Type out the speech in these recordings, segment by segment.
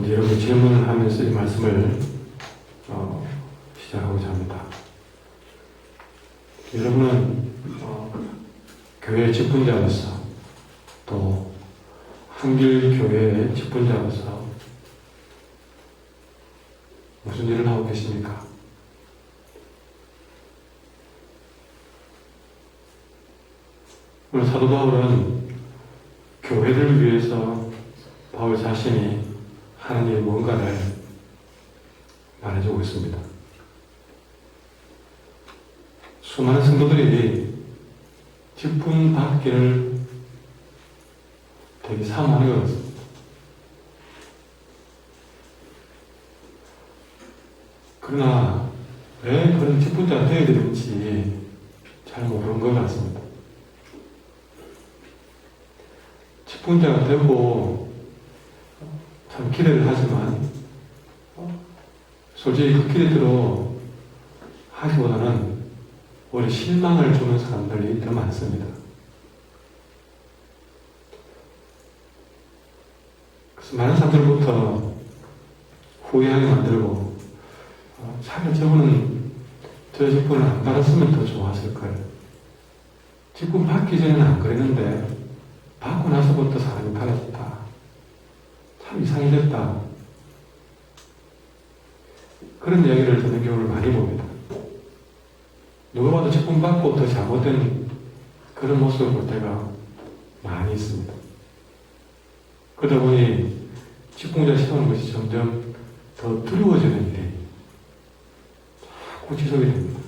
이제 여러분 질문을 하면서 이 말씀을 시작하고자 합니다. 여러분은 교회의 직분자로서 또 한길교회의 직분자로서 무슨 일을 하고 계십니까? 오늘 사도 바울은 교회를 위해서 바울 자신이 하는 일이 뭔가를 말해주고 있습니다. 수많은 성도들이 직분 받기를 되게 사모하는 것 같습니다. 그러나 왜 그런 직분자가 되어야 되는지 잘 모르는 것 같습니다. 직분자가 되고 참 기대를 하지만 솔직히 그 기대대로 하기보다는 오히려 실망을 주는 사람들이 더 많습니다. 그래서 많은 사람들부터 후회하게 만들고 차라리 저분은 저 직분을 안 받았으면 더 좋았을 거예요. 직분 받기 전에는 안 그랬는데 받고 나서부터 사람이 달라졌다. 참 이상해졌다. 그런 이야기를 듣는 경우를 많이 봅니다. 누가 봐도 직분 받고 더 잘못된 그런 모습을 볼 때가 많이 있습니다. 그러다 보니 직분자 세우는 것이 점점 더 두려워지는 일이 자꾸 지속이 됩니다.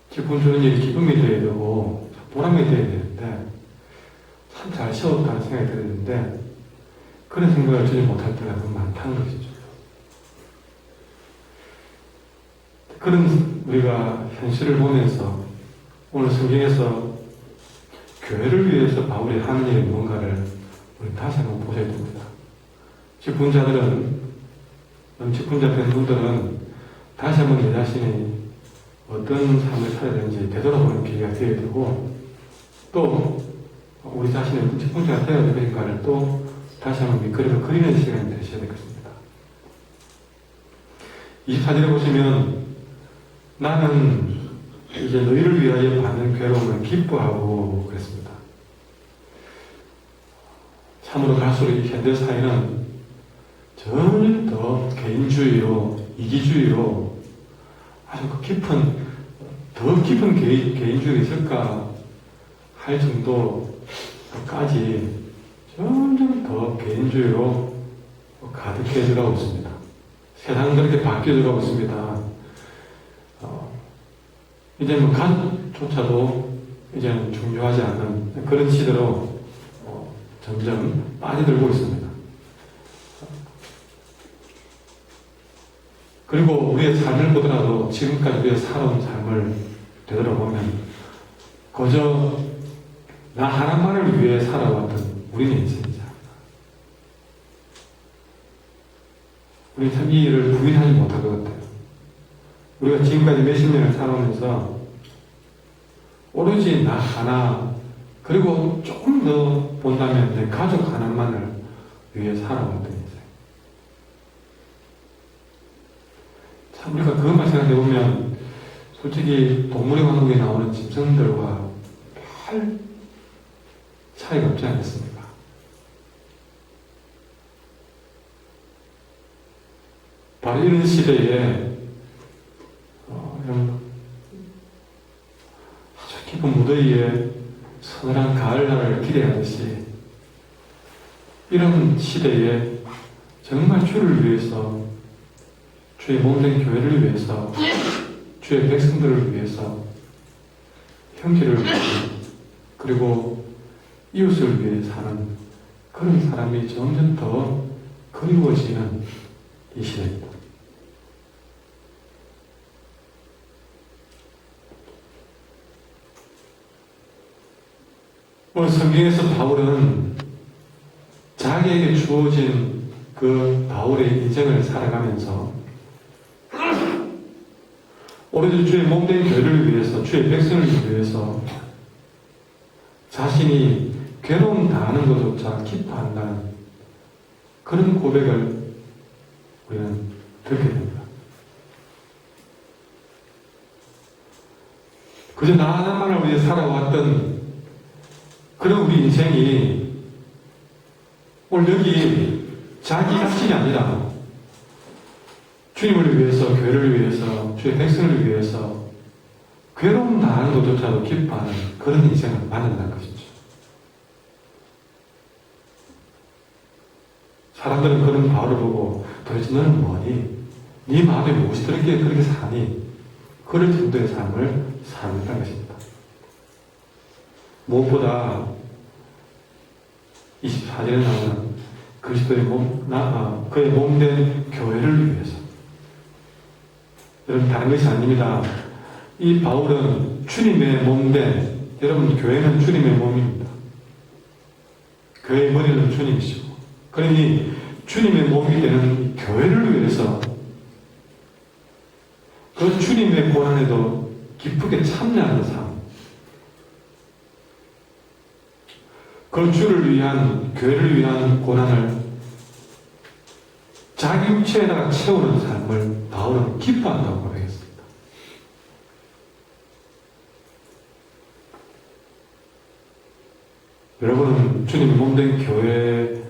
직분 주는 일이 기쁨이 되어야 되고 보람이 되어야 되는데 참 잘 세웠다는 생각이 들었는데 그런 생각을 주지 못할 때가 너무 많다는 것이죠. 그런 우리가 현실을 보면서 오늘 성경에서 교회를 위해서 바울이 하는 일이 뭔가를 우리 다시 한번 보셔야 됩니다. 직분자들은, 직분자 된 분들은 다시 한번 내 자신이 어떤 삶을 살아야 되는지 되돌아보는 기회가 되어야 되고, 또 우리 자신의 어떤 직분자가 되어야 되는가를 또 다시 한번 밑그림을 그리는 시간이 되셔야 되겠습니다. 24절에 보시면 나는 이제 너희를 위하여 받는 괴로움을 기뻐하고 그랬습니다. 참으로 갈수록 이 현대 사회는 점점 더 개인주의로, 이기주의로 아주 더 깊은 개인주의가 있을까 할 정도까지 점점 더 개인주의로 가득해져 가고 있습니다. 세상은 그렇게 바뀌어져 가고 있습니다. 이제 가족조차도 이제는 중요하지 않는 그런 시대로 점점 빠져들고 있습니다. 그리고 우리의 삶을 보더라도 지금까지 우리의 살아온 삶을 되돌아보면 그저 나 하나만을 위해 살아왔던 우리는 인생이자 우리 참 이 일을 부인하지 못할 것 같아요. 우리가 지금까지 몇십 년을 살아오면서 오로지 나 하나 그리고 조금 더 본다면 내 가족 하나만을 위해 살아왔던 인생. 참 우리가 그것만 생각해보면 솔직히 동물의 왕국에 나오는 짐승들과 별 차이가 없지 않겠습니까? 바로 이런 시대에 이런 아주 깊은 무더위에 서늘한 가을날을 기대하듯이 이런 시대에 정말 주를 위해서 주의 몸된 교회를 위해서 주의 백성들을 위해서 형제를 위해서 그리고 이웃을 위해 사는 그런 사람이 점점 더 그리워지는 이 시대입니다. 오늘 성경에서 바울은 자기에게 주어진 그 바울의 인생을 살아가면서 오로지 주의 몸된 교회를 위해서 주의 백성을 위해서 자신이 괴로움 당하는 것조차 기뻐한다는 그런 고백을 우리는 듣게 됩니다. 그저 나 하나만을 위해 살아왔던 그런 우리 인생이 오늘 여기 자기 자신이 아니라 주님을 위해서, 교회를 위해서, 주의 백성을 위해서 괴로움 당하는 것조차도 기뻐하는 그런 인생을 만든다는 것이죠. 사람들은 그런 바울을 보고 도대체 너는 뭐니? 네 마음에 무엇이 그렇게 사니? 그럴 정도의 삶을 살고 있다는 것입니다. 무엇보다 24절에 나오는 그리스도의 그의 몸된 교회를 위해서. 여러분, 다른 것이 아닙니다. 이 바울은 주님의 몸된, 여러분, 교회는 주님의 몸입니다. 교회의 머리는 주님이시고, 그러니 주님의 몸이 되는 교회를 위해서 그 주님의 고난에도 기쁘게 참여하는 삶, 그 주를 위한, 교회를 위한 고난을 자기 육체에다가 채우는 삶을 바울은 기뻐한다고 고백했습니다. 여러분은 주님의 몸된 교회의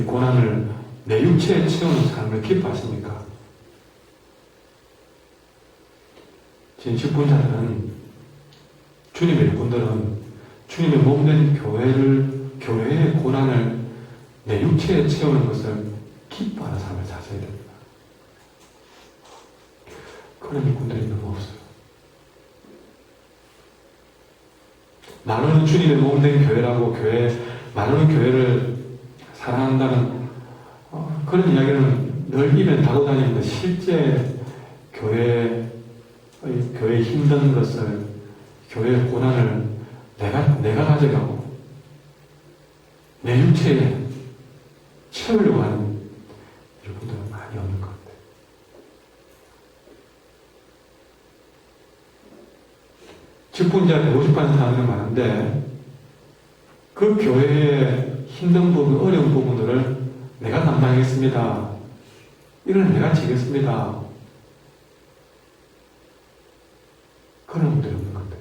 고난을 내 육체에 채우는 삶을 기뻐하십니까? 진실분자는 주님의 일꾼들은 주님의 몸된 교회의 고난을 내 육체에 채우는 것을 기뻐하는 삶을 사셔야 됩니다. 그런 일꾼들이 너무 없어요. 나누는 주님의 몸된 교회라고 나누는 교회를 사랑한다는 그런 이야기는 늘 입에 달고 다니는데 실제 교회의 힘든 것을, 교회의 고난을 내가 가져가고 내 육체에 채우려고 하는 여러분들은 많이 없는 것 같아요. 직분자 되고 싶어하는 사람들은 많은데 그 교회의 힘든 부분, 어려운 부분들을 내가 담당하겠습니다. 이걸 내가 지겠습니다. 그런 분들이 없는 것 같아요.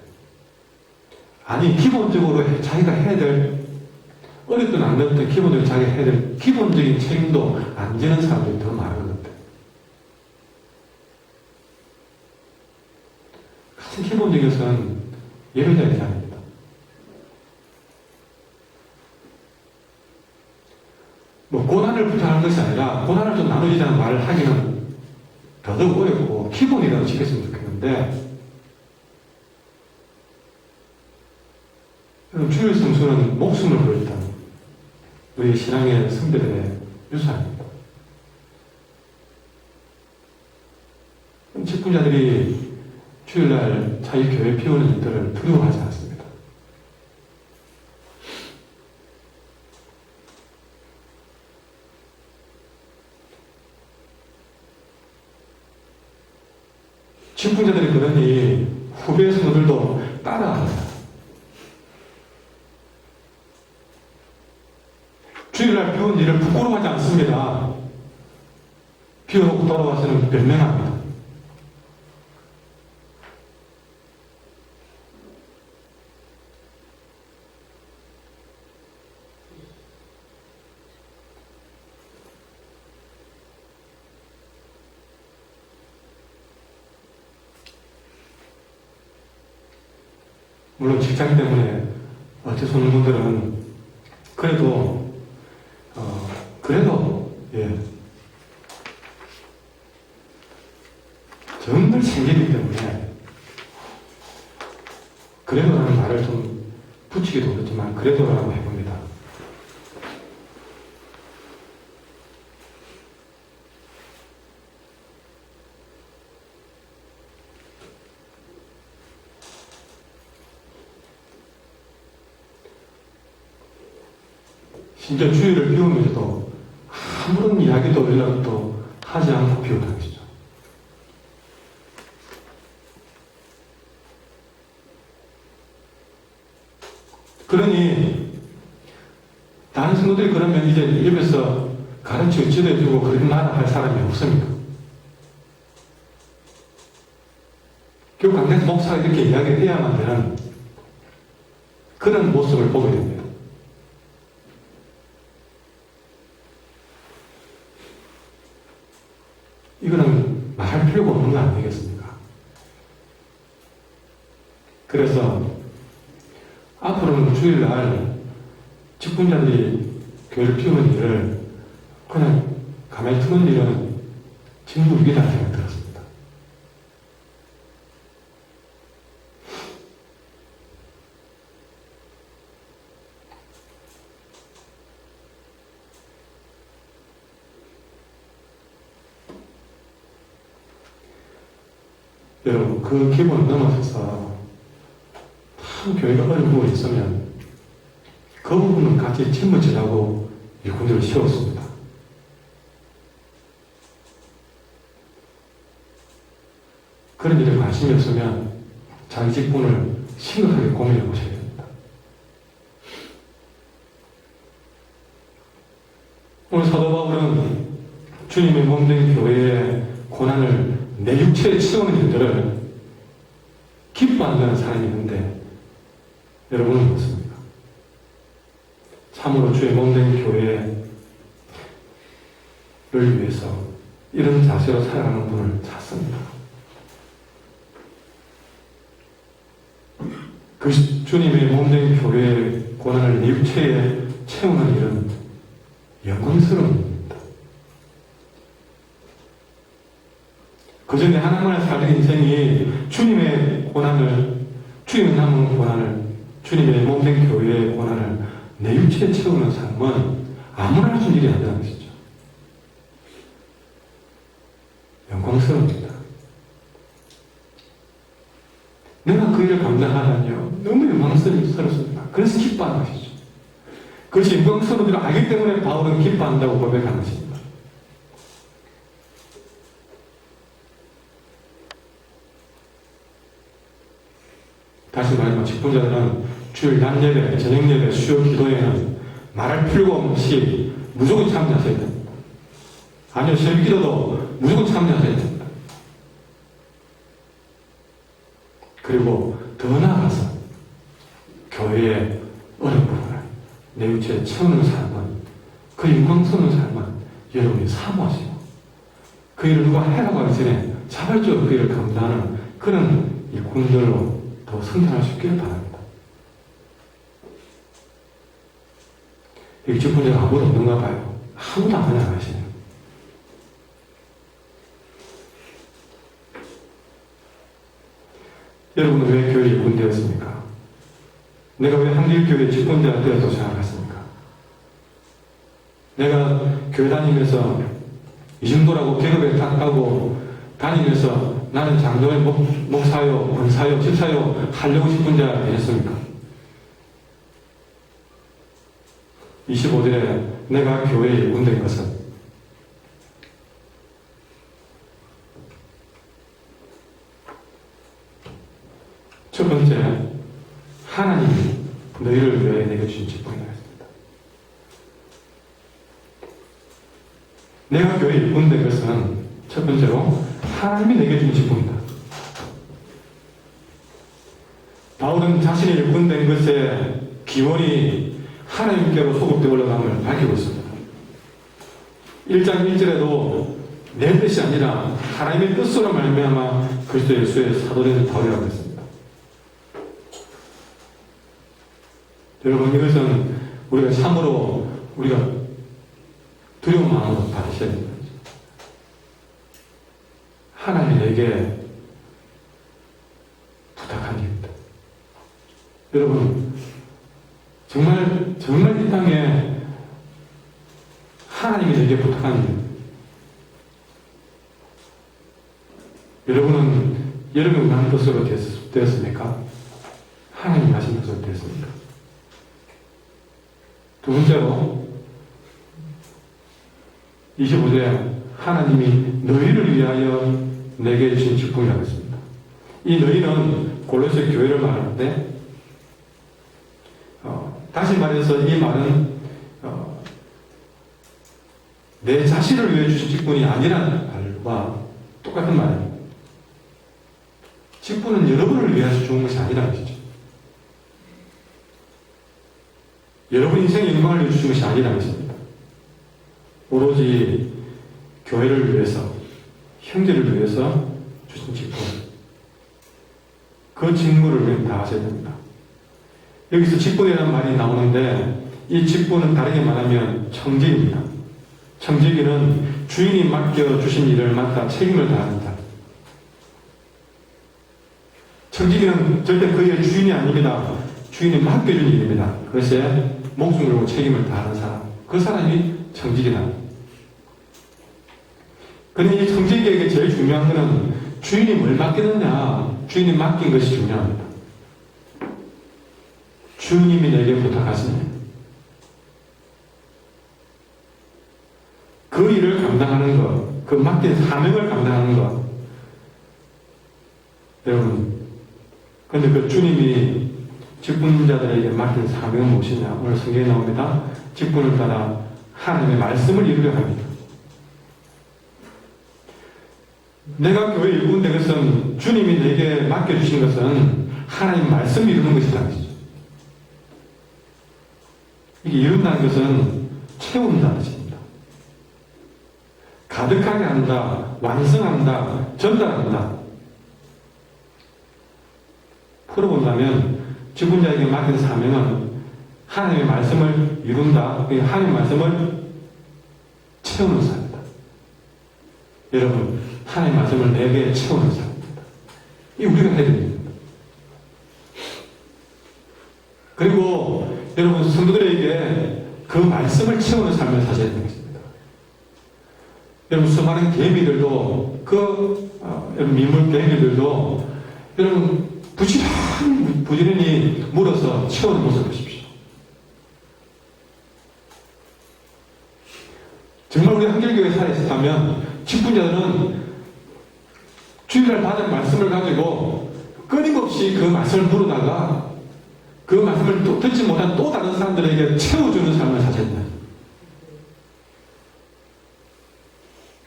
아니, 기본적으로 자기가 해야 될, 어렵든 안 어렵든 기본적으로 자기가 해야 될 기본적인 책임도 안 지는 사람들이 더 많은 것 같아요. 가장 기본적인 것은 예배자의 자리입니다. 고난을 부탁하는 것이 아니라 고난을 좀 나누자는 말을 하기는 더더욱 어렵고 기본이라도 지켰으면 좋겠는데, 주일 성수는 목숨을 걸었다는 우리 신앙의 선배들의 유산입니다. 직분자들이 주일날 자기 교회 비우는 일들을 두려워하지 않습니다. 직분자들이 그러니 후배 성도들도 따라합니다. 주일날 비운 일을 부끄러워하지 않습니다. 비워놓고 돌아와서는 변명합니다. 물론 직장 때문에 어째서 오는 분들은 그래도 정말 챙기기 때문에 그래도라는 말을 좀 붙이기도 그렇지만 그래도라고 해봅니다. 심지어 주일을 비우면서도 아무런 이야기도 연락도 하지 않고 비우다는 것이죠. 그러니 다른 성도들이 그러면 이제 옆에서 가르치고 지도해주고 그런 말을 할 사람이 없습니다. 결국 강대에서 목사가 이렇게 이야기를 해야만 되는 그런 모습을 보게 됩니다. 이거는 말할 필요가 없는 거 아니겠습니까? 그래서 앞으로는 주일날 직분자들이 교회를 피우는 일을 그냥 가만히 두는 일은 전부 위기다 생각이 들었습니다. 여러분, 그 기본을 넘어서서 참 교회가 어려운 부분이 있으면 그 부분은 같이 짊어지라고 일꾼들을 세웠습니다. 그런 일에 관심이 없으면 자기 직분을 심각하게 고민해 보셔야 됩니다. 오늘 사도 바울은 주님의 몸된 교회의 고난을 내 육체에 채우는 일들을 기뻐한다는 사람이 있는데 여러분은 어떻습니까? 참으로 주의 몸된 교회를 위해서 이런 자세로 살아가는 분을 찾습니다. 그 주님의 몸된 교회의 고난을 내 육체에 채우는 일은 영광스러운 일입니다. 그 전에 하나님만을 살던 인생이 주님의 고난을, 주님의 남은 고난을, 주님의 몸된 교회의 고난을 내 육체에 채우는 삶은 아무나 할 수 있는 일이 아니라는 것이죠. 영광스럽습니다. 내가 그 일을 감당하다니요. 너무 영광스럽습니다. 그래서 기뻐하는 것이죠. 그것이 영광스러운 줄 알기 때문에 바울은 기뻐한다고 고백하는 것입니다. 다시 말하면 직분자들은 주일 낮 예배, 저녁 예배, 수요 기도에는 말할 필요가 없이 무조건 참여하셔야 됩니다. 아니요, 새벽 기도도 무조건 참여하셔야 됩니다. 그리고 더 나아가서 교회의 어려운 부분을 내 육체에 채우는 삶은, 그 영광스러운 삶은 여러분이 사모하시고 그 일을 누가 해라고 하기 전에 자발적으로 그 일을 감당하는 그런 일꾼들로 더 성장할 수 있기를 바랍니다. 여기 직분자가 아무도 없는가 봐요. 아무도 안 하시네요. 여러분은 왜 교회에 일꾼되었습니까? 내가 왜 한길교회 직분자가 되었다고 생각했습니까? 내가 교회 다니면서 이 정도라고 계급에 딱 가고 다니면서 나는 장로의 목사요, 권사요, 집사요 하려고 직분자 되셨습니까? 25절에 내가 교회에 일꾼된 것은 첫 번째, 하나님이 너희를 위해 내게 주신 직분이었습니다. 내가 교회에 일꾼된 것은 첫 번째로 하나님이 내게 주신 직분이다. 바울은 자신이 일꾼된 것의 기원이 하나님께로 소급되어 올라감을 밝히고 있습니다. 1장 1절에도 내 뜻이 아니라 하나님의 뜻으로 말미암아 그리스도 예수의 사도된 바울이라고 했습니다. 여러분, 이것은 우리가 참으로 두려운 마음으로 받으셔야 됩니다. 하나님이 내게 부탁한 일입니다. 여러분, 정말 이 땅에 하나님이 내게 부탁한 일, 여러분은 여러분의 원하는 뜻으로 되었습니까? 하나님 하신 뜻으로 되었습니까? 두 번째로 25절에 하나님이 너희를 위하여 내게 주신 직분이라고 했습니다. 이 너희는 골로새 교회를 말하는데 다시 말해서 이 말은 내 자신을 위해 주신 직분이 아니라는 말과 똑같은 말입니다. 직분은 여러분을 위해서 주는 것이 아니라는 것이죠. 여러분 인생의 영광을 위해 주신 것이 아니라는 것입니다. 오로지 교회를 위해서, 형제를 위해서 주신 직분, 그 직무를 우리는 다 하셔야 됩니다. 여기서 직분이라는 말이 나오는데 이 직분은 다르게 말하면 청직입니다. 청직이는 주인이 맡겨주신 일을 맡아 책임을 다하는 자. 청직이는 절대 그 일의 주인이 아닙니다. 주인이 맡겨준 일입니다. 그것에 목숨을 걸고 책임을 다하는 사람. 그 사람이 청직이다. 그런데 이 청직에게 제일 중요한 것은 주인이 뭘 맡기느냐, 주인이 맡긴 것이 중요합니다. 주님이 내게 부탁하시네. 그 일을 감당하는 것, 그 맡긴 사명을 감당하는 것. 여러분, 근데 그 주님이 직분자들에게 맡긴 사명은 무엇이냐? 오늘 성경에 나옵니다. 직분을 따라 하나님의 말씀을 이루려 합니다. 내가 교회 일꾼 된 것은 주님이 내게 맡겨주신 것은 하나님 말씀을 이루는 것이라는 것이죠. 이게 이룬다는 것은 채운다는 것입니다. 가득하게 한다, 완성한다, 전달한다. 풀어본다면 직분자에게 맡긴 사명은 하나님의 말씀을 이룬다, 하나님의 말씀을 채우는 사람이다. 여러분, 하나님의 말씀을 내게 채우는 사람입니다. 이 우리가 해야 됩니다. 그리고 여러분 성도들에게 그 말씀을 채우는 삶을 사셔야 되는 것입니다. 여러분 수많은 개미들도 여러분 민물 개미들도 여러분 부지런히 물어서 채우는 모습을 보십시오. 정말 우리 한길교회에 살아있었다면 직분자들은 주일날 받은 말씀을 가지고 끊임없이 그 말씀을 물어다가 그 말씀을 또 듣지 못한 또 다른 사람들에게 채워주는 삶을 사셨다.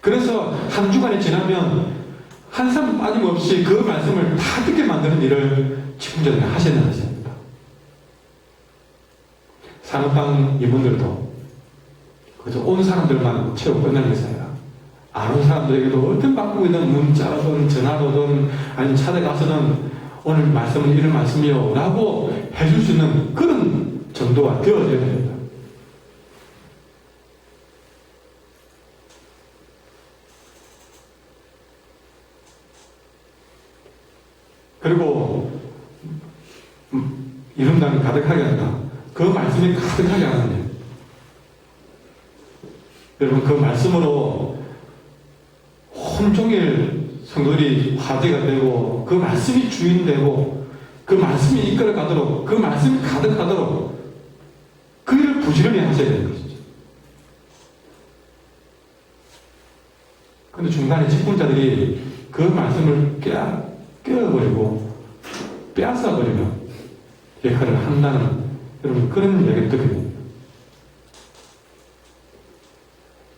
그래서 한 주간이 지나면 한 사람 빠짐없이 그 말씀을 다 듣게 만드는 일을 직분자들이 하셔야 된다는 것입니다. 산업방 이분들도 그저 온 사람들만 채우고 끝나는 것이 아니라 안 온 사람들에게도 어떤 방법이든 문자로든 전화로든 아니면 찾아가서는 오늘 말씀은 이런 말씀이요 라고 해줄 수 있는 그런 정도가 되어져야 됩니다. 그리고 이룬다는 가득하게 한다. 그 말씀이 가득하게 하는 일. 여러분 그 말씀으로 온종일 성도들이 화제가 되고 그 말씀이 주인되고 그 말씀이 이끌어가도록 그 말씀이 가득하도록 그 일을 부지런히 하셔야 되는 것이죠. 그런데 중간에 직분자들이 그 말씀을 깨어버리고 빼앗아버리면 역할을 한다는 여러분 그런 이야기를 듣게 됩니다.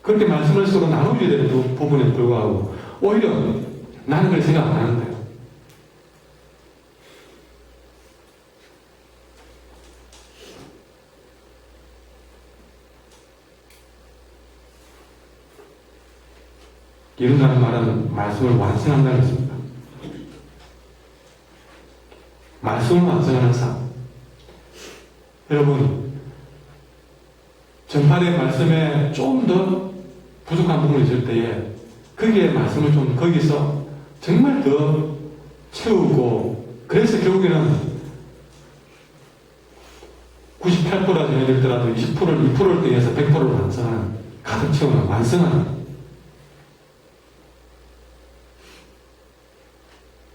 그렇게 말씀을 서로 나눠줘야 되는 부분에 불구하고 오히려 나는 그걸 생각 안 하는 거예요. 이룬다는 말은 말씀을 완성한다는 것입니다. 말씀을 완성하는 삶. 여러분, 전파된 말씀에 좀 더 부족한 부분이 있을 때에 거기에 말씀을 좀 거기서 정말 더 채우고 그래서 결국에는 98%라 전해졌더라도 20%를 2%를 통해서 100%를 완성하는 가득 채우는 완성하는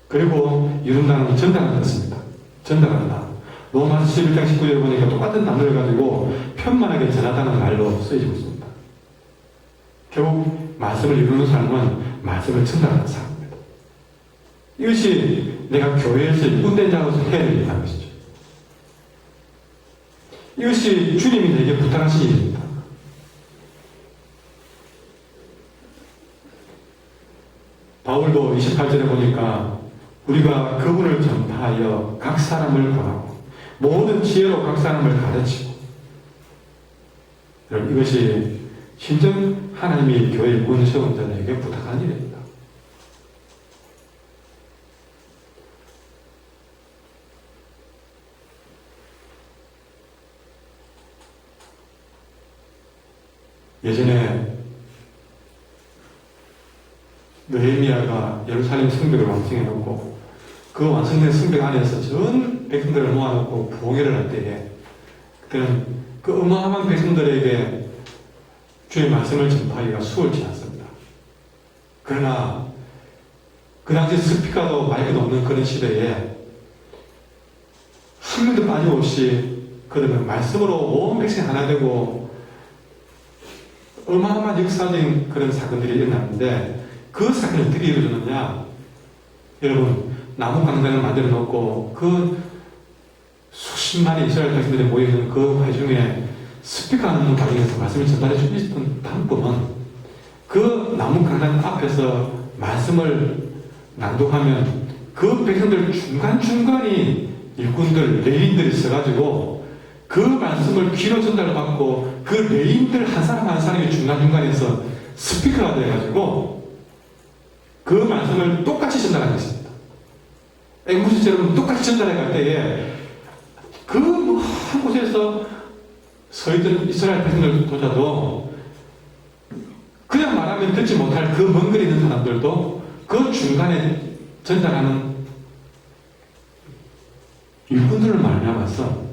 그리고 이룬다는 건 전달하는 것입니다. 전달한다. 로마서 11장 19절에 보니까 똑같은 단어를 가지고 편만하게 전하다는 말로 쓰여지고 있습니다. 결국 말씀을 이루는 삶은 말씀을 전달하는 삶입니다. 이것이 내가 교회에서 일꾼된 자로서 해야 된다는 것이죠. 이것이 주님이 내게 부탁하신 일입니다. 바울도 28절에 보니까 우리가 그분을 전파하여 각 사람을 권하고 모든 지혜로 각 사람을 가르치고, 여러분, 이것이 진정 하나님이 교회 문 세운 자들에게 부탁한 일입니다. 예전에 느헤미야가 예루살렘 성벽을 완성해놓고 그 완성된 성벽 안에서 전 백성들을 모아놓고 부흥회를 할 때에, 그때는 그 어마어마한 백성들에게 주의 말씀을 전파하기가 수월치 않습니다. 그러나 그 당시 스피커도 마이크도 없는 그런 시대에 한 명도 빠짐없이 그러면 말씀으로 온 백성이 하나 되고 어마어마한 역사적인 그런 사건들이 일어났는데, 그 사건이 어떻게 이루어졌느냐? 여러분, 나무 강당을 만들어 놓고 그 수십만의 이스라엘 백성들이 모여있는 그 화중에 스피커 하는 과정에서 말씀을 전달해 주고 있었던 방법은, 그 나무 강당 앞에서 말씀을 낭독하면 그 백성들 중간중간이 일꾼들, 레인들이 있어가지고 그 말씀을 귀로 전달받고 그 레인들 한 사람 한 사람이 중간중간에서 스피커가 돼가지고 그 말씀을 똑같이 전달하는 것입니다. 앵무새처럼 똑같이 전달해 갈 때에 그 한 곳에서 서있던 이스라엘 백성들조차도 그냥 말하면 듣지 못할 그 먼 거리 있는 사람들도 그 중간에 전달하는 일꾼들을 말미암아서,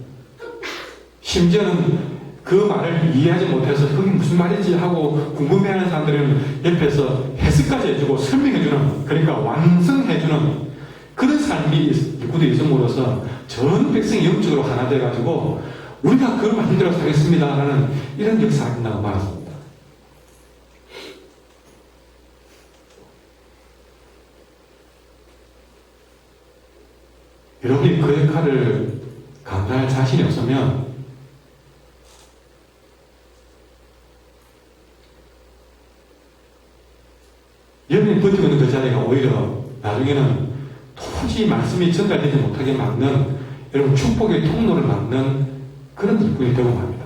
심지어는 그 말을 이해하지 못해서 그게 무슨 말인지 하고 궁금해하는 사람들은 옆에서 해석까지 해주고 설명해주는, 그러니까 완성해주는 그런 삶이 일꾼들이 있음으로써 전 백성이 영적으로 하나 돼가지고 우리가 그 말씀대로 살겠습니다 라는 이런 역사가 끝나고 말았습니다. 여러분이 그 역할을 감당할 자신이 없으면 여러분이 버티고 있는 그 자리가 오히려 나중에는 도저히 말씀이 전달되지 못하게 막는, 여러분 축복의 통로를 막는 그런 일꾼이 되고 맙니다.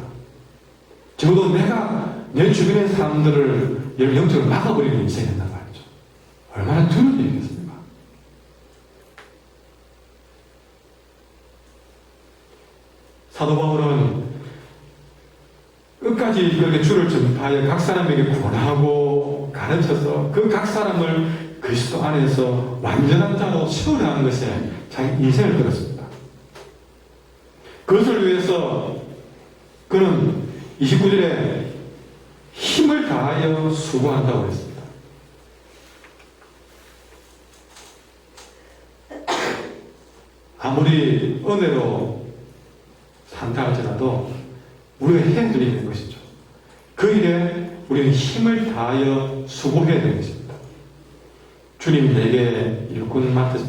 적어도 내가 내 주변의 사람들을 영적으로 막아버리는 인생이 된단 말이죠. 얼마나 두려운 일이겠습니까? 사도 바울은 끝까지 그렇게 주를 전파하여 각 사람에게 권하고 가르쳐서 그 각 사람을 그리스도 안에서 완전한 자로 세우려는 것에 자기 인생을 걸었습니다. 그것을 위해서 그는 29절에 힘을 다하여 수고한다고 했습니다. 아무리 은혜로 산다 할지라도 우리가 해야 될 일인 것이죠. 그 일에 우리는 힘을 다하여 수고해야 되는 것입니다. 주님 내게 일꾼 맡아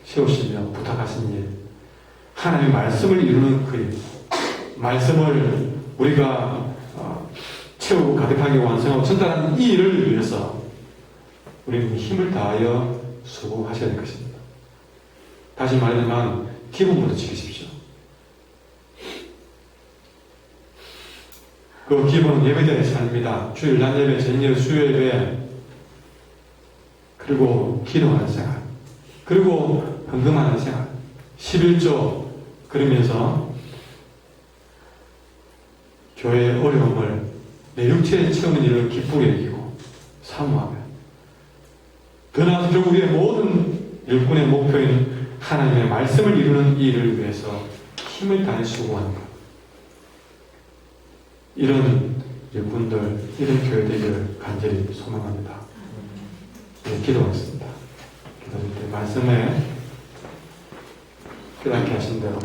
세우시며 부탁하신 일, 하나님의 말씀을 이루는 그 일, 말씀을 우리가 채우고 가득하게 완성하고 전달하는 이 일을 위해서 우리는 힘을 다하여 수고하셔야 될 것입니다. 다시 말하지만 기본부터 지키십시오. 그 기본은 예배자의 삶입니다. 주일 날 예배, 저녁 예배, 수요 예배, 그리고 기도하는 생활, 그리고 헌금하는 생활, 11조 그러면서 교회의 어려움을 내 육체에 채우는 일을 기쁘게 여기고 사모하며, 더 나아가서 결국 우리의 모든 일꾼의 목표인 하나님의 말씀을 이루는 일을 위해서 힘을 다해 수고하는 것, 이런 일꾼들, 이런 교회 되기를 간절히 소망합니다. 네, 기도하겠습니다. 기도할 때 말씀에 깨닫게 하신 대로